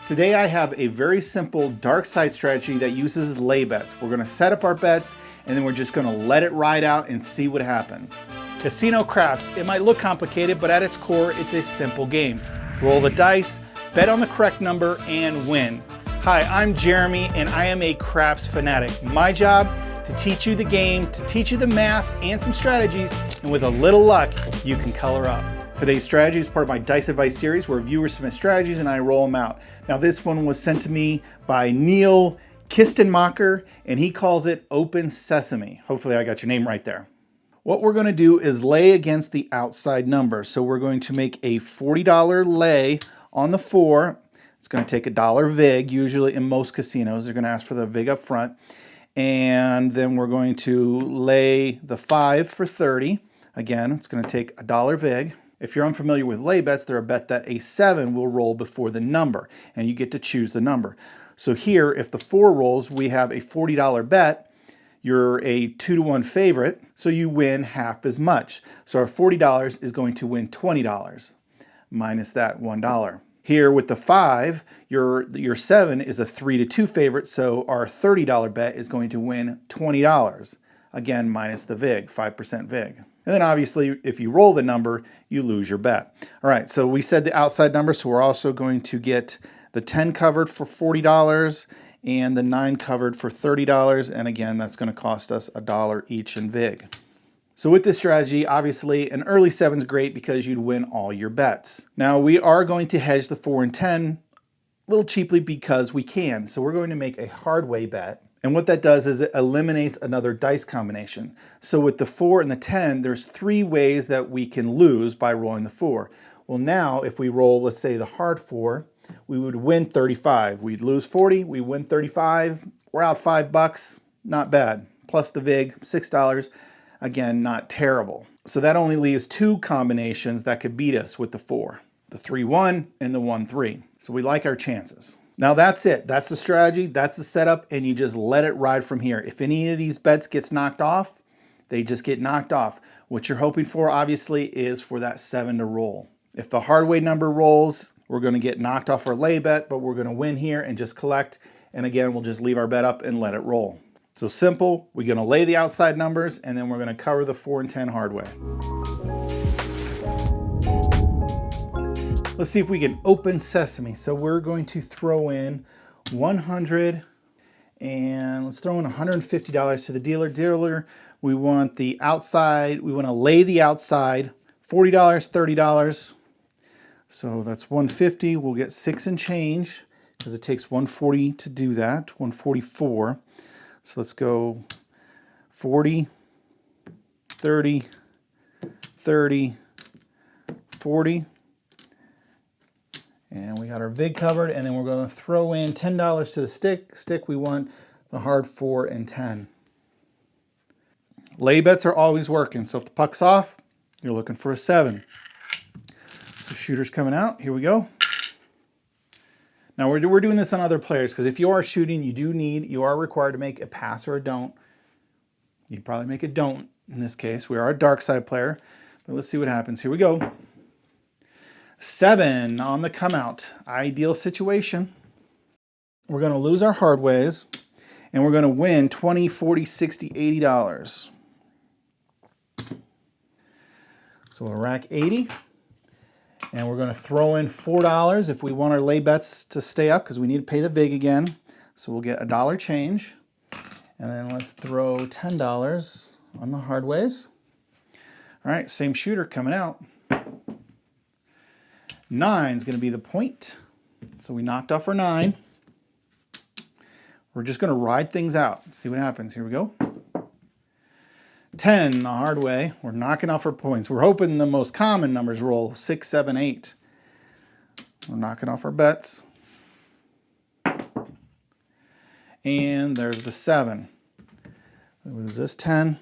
Today I have a very simple Darkside strategy that uses lay bets. We're going to set up our bets and then we're just going to let it ride out and see what happens. Casino craps. It might look complicated, but at its core, it's a simple game. Roll the dice, bet on the correct number, and win. Hi, I'm Jeremy and I am a craps fanatic. My job, to teach you the game, to teach you the math and some strategies, and with a little luck, you can color up. Today's strategy is part of my Dice Advice series where viewers submit strategies and I roll them out. Now this one was sent to me by Neil Kistenmacher and he calls it Open Sesame. Hopefully I got your name right there. What we're going to do is lay against the outside number. So we're going to make a $40 lay on the 4. It's going to take $1 vig. Usually in most casinos they're going to ask for the vig up front. And then we're going to lay the 5 for 30. Again, it's going to take $1 vig. If you're unfamiliar with lay bets, they're a bet that a 7 will roll before the number, and you get to choose the number. So here, if the 4 rolls, we have a $40 bet. You're a 2-to-1 favorite, so you win half as much. So our $40 is going to win $20, minus that $1. Here with the 5, your 7 is a 3-to-2 favorite, so our $30 bet is going to win $20. Again, minus the vig, 5% vig. And then obviously, if you roll the number, you lose your bet. All right, so we said the outside number, so we're also going to get the 10 covered for $40 and the 9 covered for $30. And again, that's going to cost us $1 each in vig. So with this strategy, obviously, an early 7 is great because you'd win all your bets. Now, we are going to hedge the 4 and 10 a little cheaply because we can. So we're going to make a hard way bet. And what that does is it eliminates another dice combination. So with the 4 and the 10, there's 3 ways that we can lose by rolling the 4. Well now, if we roll, let's say the hard 4, we would win 35. We'd lose 40, we win 35, we're out $5, not bad. Plus the vig, $6, again, not terrible. So that only leaves 2 combinations that could beat us with the 4. The 3-1 and the 1-3. So we like our chances. Now that's it. That's the strategy. That's the setup. And you just let it ride from here. If any of these bets gets knocked off, they just get knocked off. What you're hoping for, obviously, is for that 7 to roll. If the hard way number rolls, we're going to get knocked off our lay bet, but we're going to win here and just collect. And again, we'll just leave our bet up and let it roll. So simple. We're going to lay the outside numbers, and then we're going to cover the 4 and 10 hard way. Let's see if we can open sesame. So we're going to throw in 100 and let's throw in $150 to the dealer. Dealer, we want the outside, we want to lay the outside, $40, $30. So that's 150. We'll get 6 and change because it takes 140 to do that, 144. So let's go 40, 30, 30, 40. And we got our vig covered, and then we're going to throw in $10 to the stick. Stick, we want the hard 4 and 10. Lay bets are always working, so if the puck's off, you're looking for a 7. So shooter's coming out. Here we go. Now we're doing this on other players, because if you are shooting, you are required to make a pass or a don't. You'd probably make a don't in this case. We are a Darkside player, but let's see what happens. Here we go. 7 on the come out. Ideal situation. We're going to lose our hard ways and we're going to win $20, $40, $60, $80. So we'll rack 80 and we're going to throw in $4 if we want our lay bets to stay up because we need to pay the vig again. So we'll get $1 change and then let's throw $10 on the hard ways. All right, same shooter coming out. 9 is going to be the point. So we knocked off our 9. We're just going to ride things out. See what happens. Here we go. 10 the hard way. We're knocking off our points. We're hoping the most common numbers roll 6, 7, 8. We're knocking off our bets. And there's the 7. We lose this 10.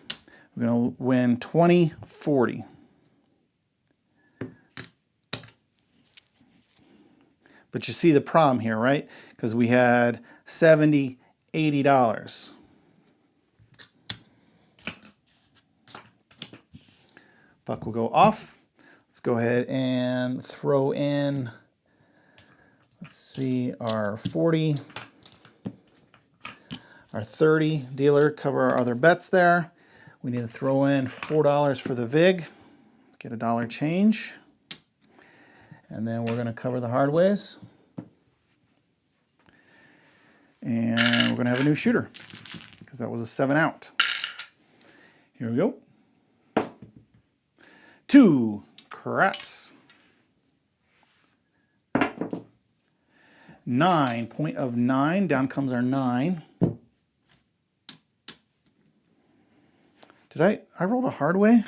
We're going to win 20, 40. But you see the problem here, right? Because we had $70, $80. Buck will go off. Let's go ahead and throw in Let's see, our 40, our 30. Dealer, cover our other bets there. We need to throw in $4 for the VIG, get a dollar change. And then we're going to cover the hard ways. And we're going to have a new shooter because that was a 7 out. Here we go. 2 craps. 9, point of 9. Down comes our 9. Did I rolled a hard way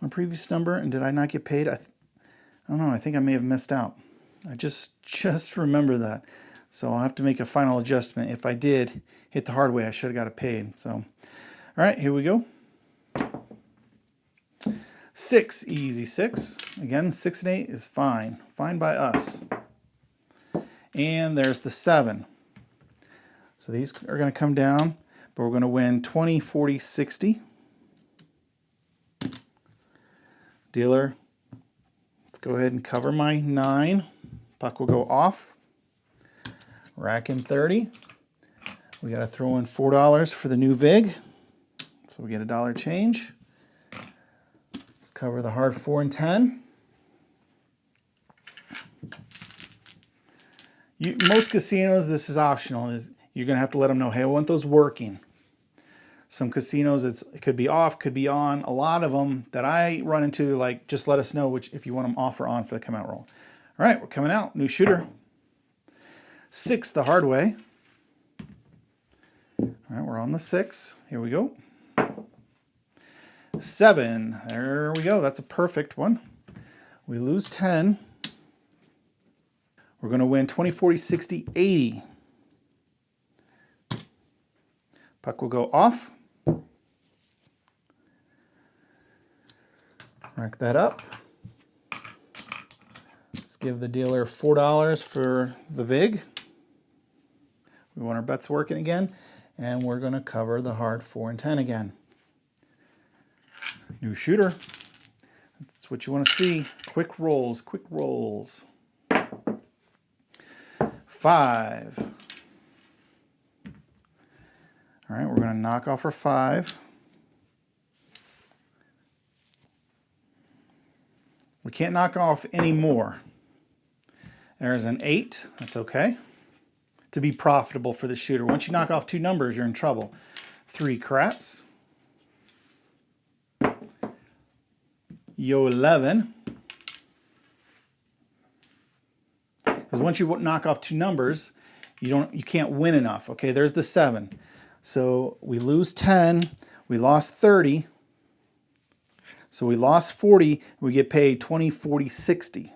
on a previous number, and did I not get paid? I don't know. I think I may have missed out. I just remember that. So I'll have to make a final adjustment. If I did hit the hard way, I should have got it paid. So, all right, here we go. 6, easy 6. Again, 6 and 8 is fine. Fine by us. And there's the 7. So these are going to come down, but we're going to win 20, 40, 60. Dealer, let's go ahead and cover my 9. Puck will go off. Rack in 30. We got to throw in $4 for the new VIG. So we get a dollar change. Let's cover the hard 4 and 10. Most casinos, this is optional. You're going to have to let them know, hey, I want those working. Some casinos, it could be off, could be on. A lot of them that I run into, like, just let us know if you want them off or on for the come out roll. All right, we're coming out. New shooter. 6 the hard way. All right, we're on the 6. Here we go. 7. There we go. That's a perfect one. We lose 10. We're going to win 20, 40, 60, 80. Puck will go off. Rack that up. Let's give the dealer $4 for the VIG. We want our bets working again. And we're going to cover the hard 4 and 10 again. New shooter. That's what you want to see. Quick rolls, quick rolls. 5. All right, we're going to knock off our 5. We can't knock off any more. There's an 8. That's okay. To be profitable for the shooter. Once you knock off 2 numbers, you're in trouble. 3 craps. Yo 11. Because once you knock off 2 numbers, you can't win enough. Okay, there's the 7. So we lose 10, we lost 30. So we lost 40, we get paid 20, 40, 60.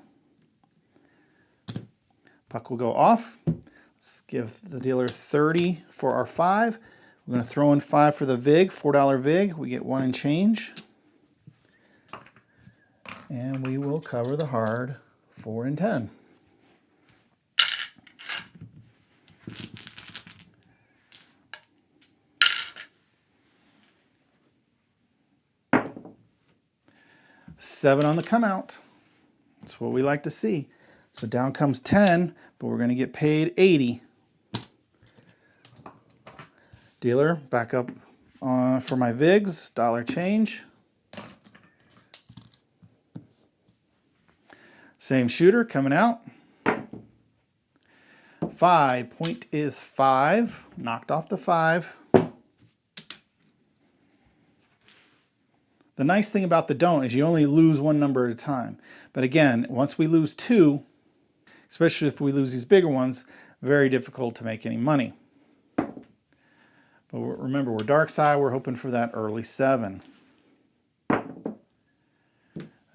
Puck will go off. Let's give the dealer 30 for our 5. We're going to throw in 5 for the VIG, $4 VIG. We get 1 and change. And we will cover the hard 4 and 10. $7 on the come out. That's what we like to see. So down comes 10, but we're going to get paid 80. Dealer, back up for my VIGs, dollar change. Same shooter coming out. 5, point is 5. Knocked off the 5. The nice thing about the don't is you only lose 1 number at a time. But again, once we lose 2, especially if we lose these bigger ones, very difficult to make any money. But remember, we're Darkside, we're hoping for that early 7.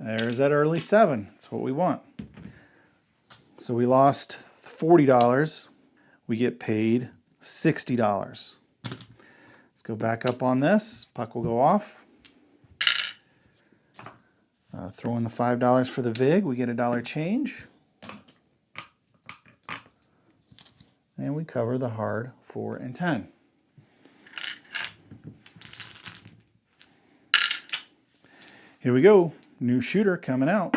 There's that early 7. That's what we want. So we lost $40. We get paid $60. Let's go back up on this. Puck will go off. Throw in the $5 for the VIG. We get a dollar change. And we cover the hard 4 and 10. Here we go. New shooter coming out.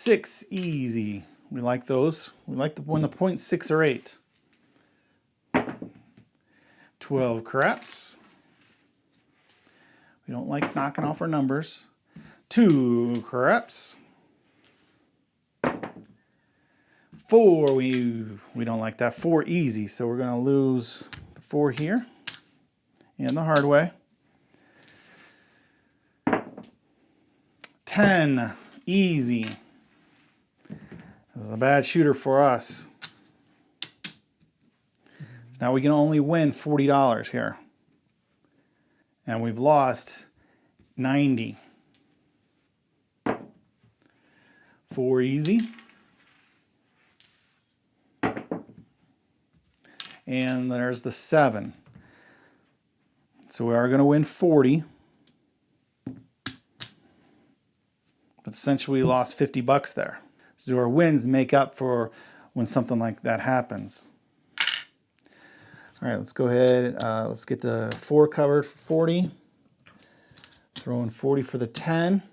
6 easy. We like those. We like when the point's 6 or 8. 12 craps. We don't like knocking off our numbers. 2 craps. 4, we don't like that. 4 easy, so we're going to lose the 4 here and the hard way. 10 easy. This is a bad shooter for us. Now we can only win $40 here. And we've lost 90. 4 easy. And there's the 7. So we are going to win 40. But essentially we lost 50 bucks there. So do our wins make up for when something like that happens? All right, let's go ahead. Let's get the 4 covered for 40. Throw in 40 for the 10.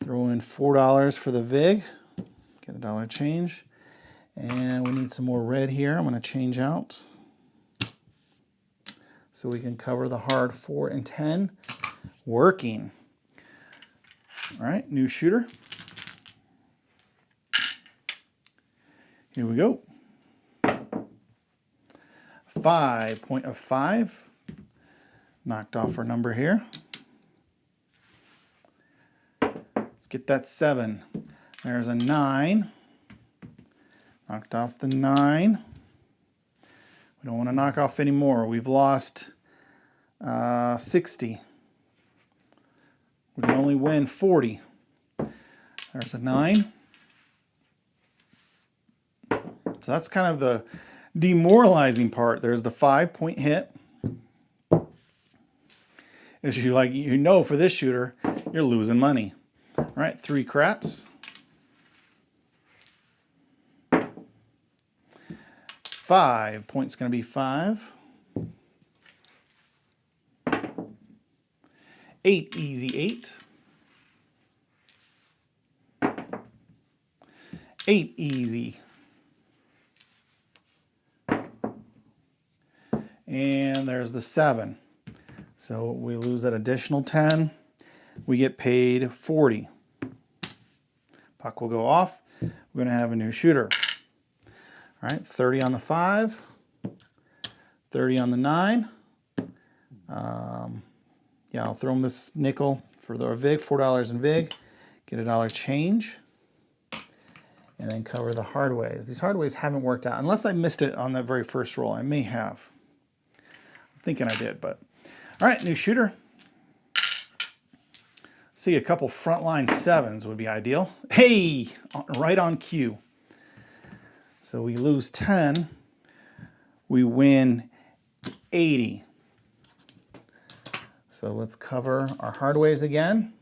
Throw in $4 for the VIG. Get a dollar change. And we need some more red here. I'm going to change out so we can cover the hard 4 and 10. Working. All right, new shooter. Here we go. 5, point of 5. Knocked off our number here. Let's get that 7. There's a 9. Knocked off the 9. We don't want to knock off any more. We've lost 60. We can only win 40. There's a 9. So that's kind of the demoralizing part. There's the 5-point hit. As you know, for this shooter, you're losing money. All right, 3 craps. 5 points going to be 5. 8 easy 8. 8 easy. And there's the 7. So we lose that additional 10. We get paid 40. Puck will go off. We're going to have a new shooter. All right, 30 on the 5. 30 on the 9. Yeah, I'll throw them this nickel for the VIG, $4 in VIG. Get a dollar change. And then cover the hard ways. These hard ways haven't worked out. Unless I missed it on the very first roll. I may have. I'm thinking I did, but. All right, new shooter. See, a couple frontline 7s would be ideal. Hey, right on cue. So we lose 10. We win 80. So let's cover our hard ways again.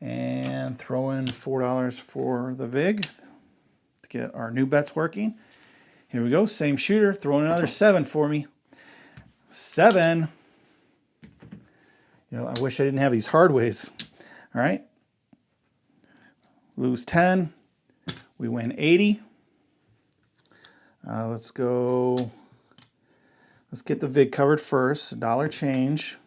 And throw in $4 for the VIG to get our new bets working. Here we go, same shooter. Throw in another 7 for me. 7. You know, I wish I didn't have these hard ways. All right. Lose 10. We win 80. Let's go. Let's get the VIG covered first. Dollar change.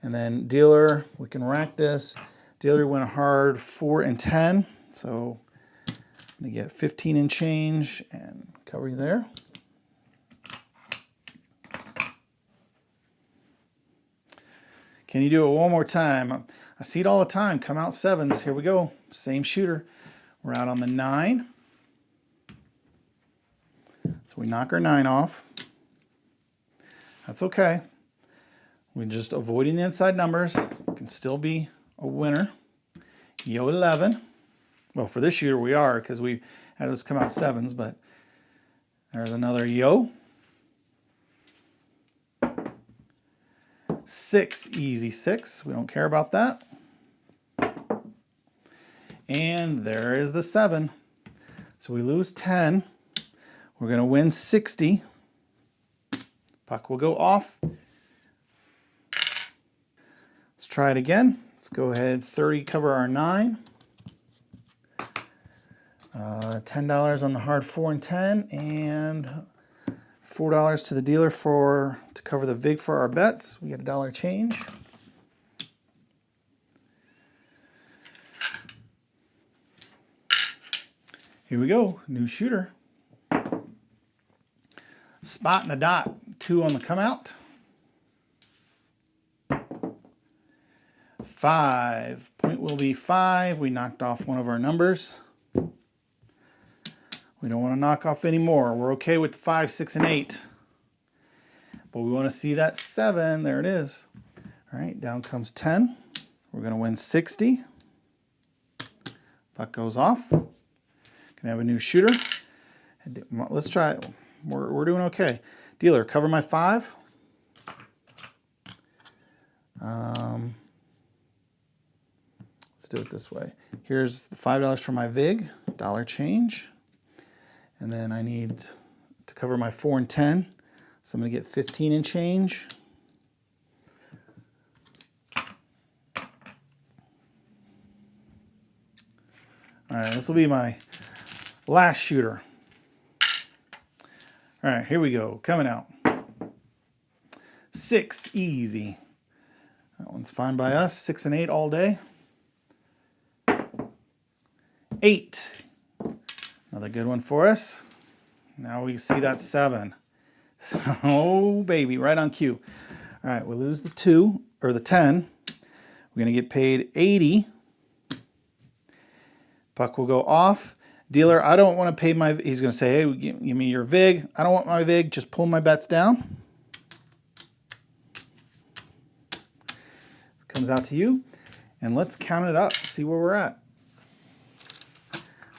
And then dealer, we can rack this. Dealer went hard 4 and 10. So I'm going to get 15 and change and cover you there. Can you do it one more time? I see it all the time. Come out 7s. Here we go. Same shooter. We're out on the 9. So we knock our 9 off. That's okay. We're just avoiding the inside numbers. Can still be a winner. Yo 11. Well, for this shooter we are because we had those come out 7s, but there's another yo. 6 easy 6. We don't care about that. And there is the 7. So we lose 10. We're going to win 60. Puck will go off. Let's try it again. Let's go ahead, 30, cover our 9. $10 on the hard 4 and 10, and $4 to the dealer to cover the vig for our bets. We get $1 change. Here we go, new shooter. Spot and a dot, 2 on the come out. 5, point will be 5. We knocked off one of our numbers. We don't want to knock off any more. We're okay with 5, 6, and 8. But we want to see that 7. There it is. All right, down comes 10. We're going to win 60. Puck goes off. Can have a new shooter. Let's try it. We're doing okay. Dealer, cover my 5. Let's do it this way. Here's the $5 for my vig, $1 change. And then I need to cover my 4 and 10. So I'm going to get 15 and change. All right, this will be my last shooter. All right, here we go, coming out. 6, easy. That one's fine by us, 6 and 8 all day. 8, another good one for us. Now we see that 7. Oh, baby, right on cue. All right, we'll lose the 2, or the 10. We're gonna get paid 80. Puck will go off. Dealer, I don't want to pay my, he's going to say, hey, give me your vig. I don't want my vig, just pull my bets down. This comes out to you. And let's count it up, see where we're at.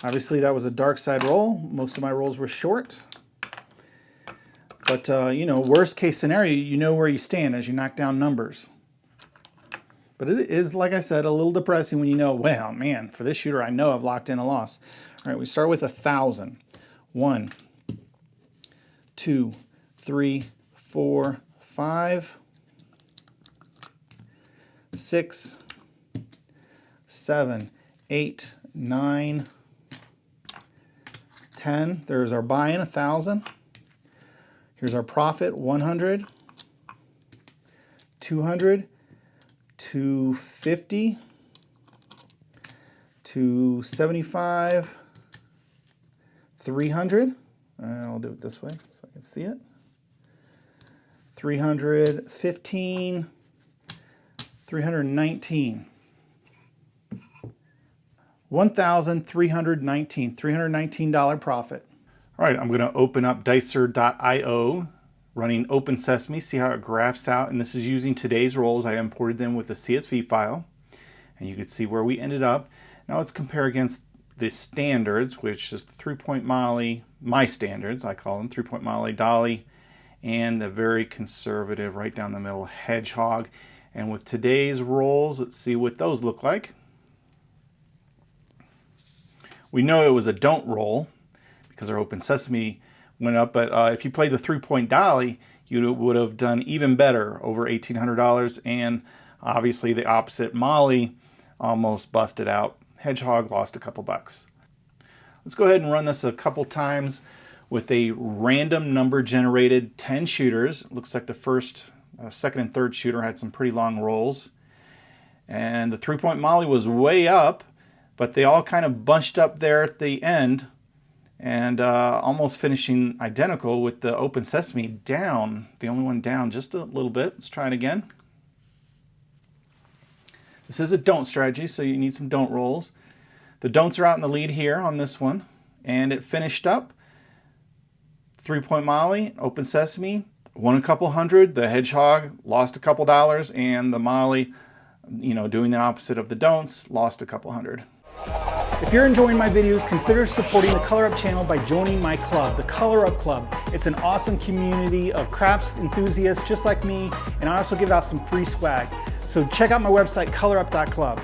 Obviously, that was a Darkside roll. Most of my rolls were short. But, you know, worst case scenario, you know where you stand as you knock down numbers. But it is, like I said, a little depressing when you know, well, man, for this shooter, I know I've locked in a loss. All right, we start with 1,000. 1, 2, 3, 4, 5, 6, 7, 8, 9, 10. There's our buy-in, 1,000. Here's our profit, 100, 200, 250, 275, 300. I'll do it this way so I can see it. 315, 319. $1,319, $319 profit. All right, I'm going to open up dicer.io, running Open Sesame, see how it graphs out. And this is using today's rolls. I imported them with the CSV file, and you can see where we ended up. Now let's compare against the standards, which is the 3-point Molly, my standards, I call them, 3-point Molly, Dolly, and the very conservative, right down the middle, Hedgehog. And with today's rolls, let's see what those look like. We know it was a don't roll because our Open Sesame went up, but if you played the 3-point Dolly, you would have done even better, over $1,800, and obviously the opposite, Molly, almost busted out. Hedgehog lost a couple bucks. Let's go ahead and run this a couple times with a random number generated 10 shooters. It looks like the first, second, and third shooter had some pretty long rolls. And the 3-point Molly was way up, but they all kind of bunched up there at the end and almost finishing identical with the Open Sesame down, the only one down just a little bit. Let's try it again. This is a don't strategy, so you need some don't rolls. The don'ts are out in the lead here on this one, and it finished up. 3-point Molly, Open Sesame, won a couple hundred. The Hedgehog lost a couple dollars, and the Molly, you know, doing the opposite of the don'ts, lost a couple hundred. If you're enjoying my videos, consider supporting the Color Up channel by joining my club, the Color Up Club. It's an awesome community of craps enthusiasts just like me, and I also give out some free swag. So check out my website, colorup.club.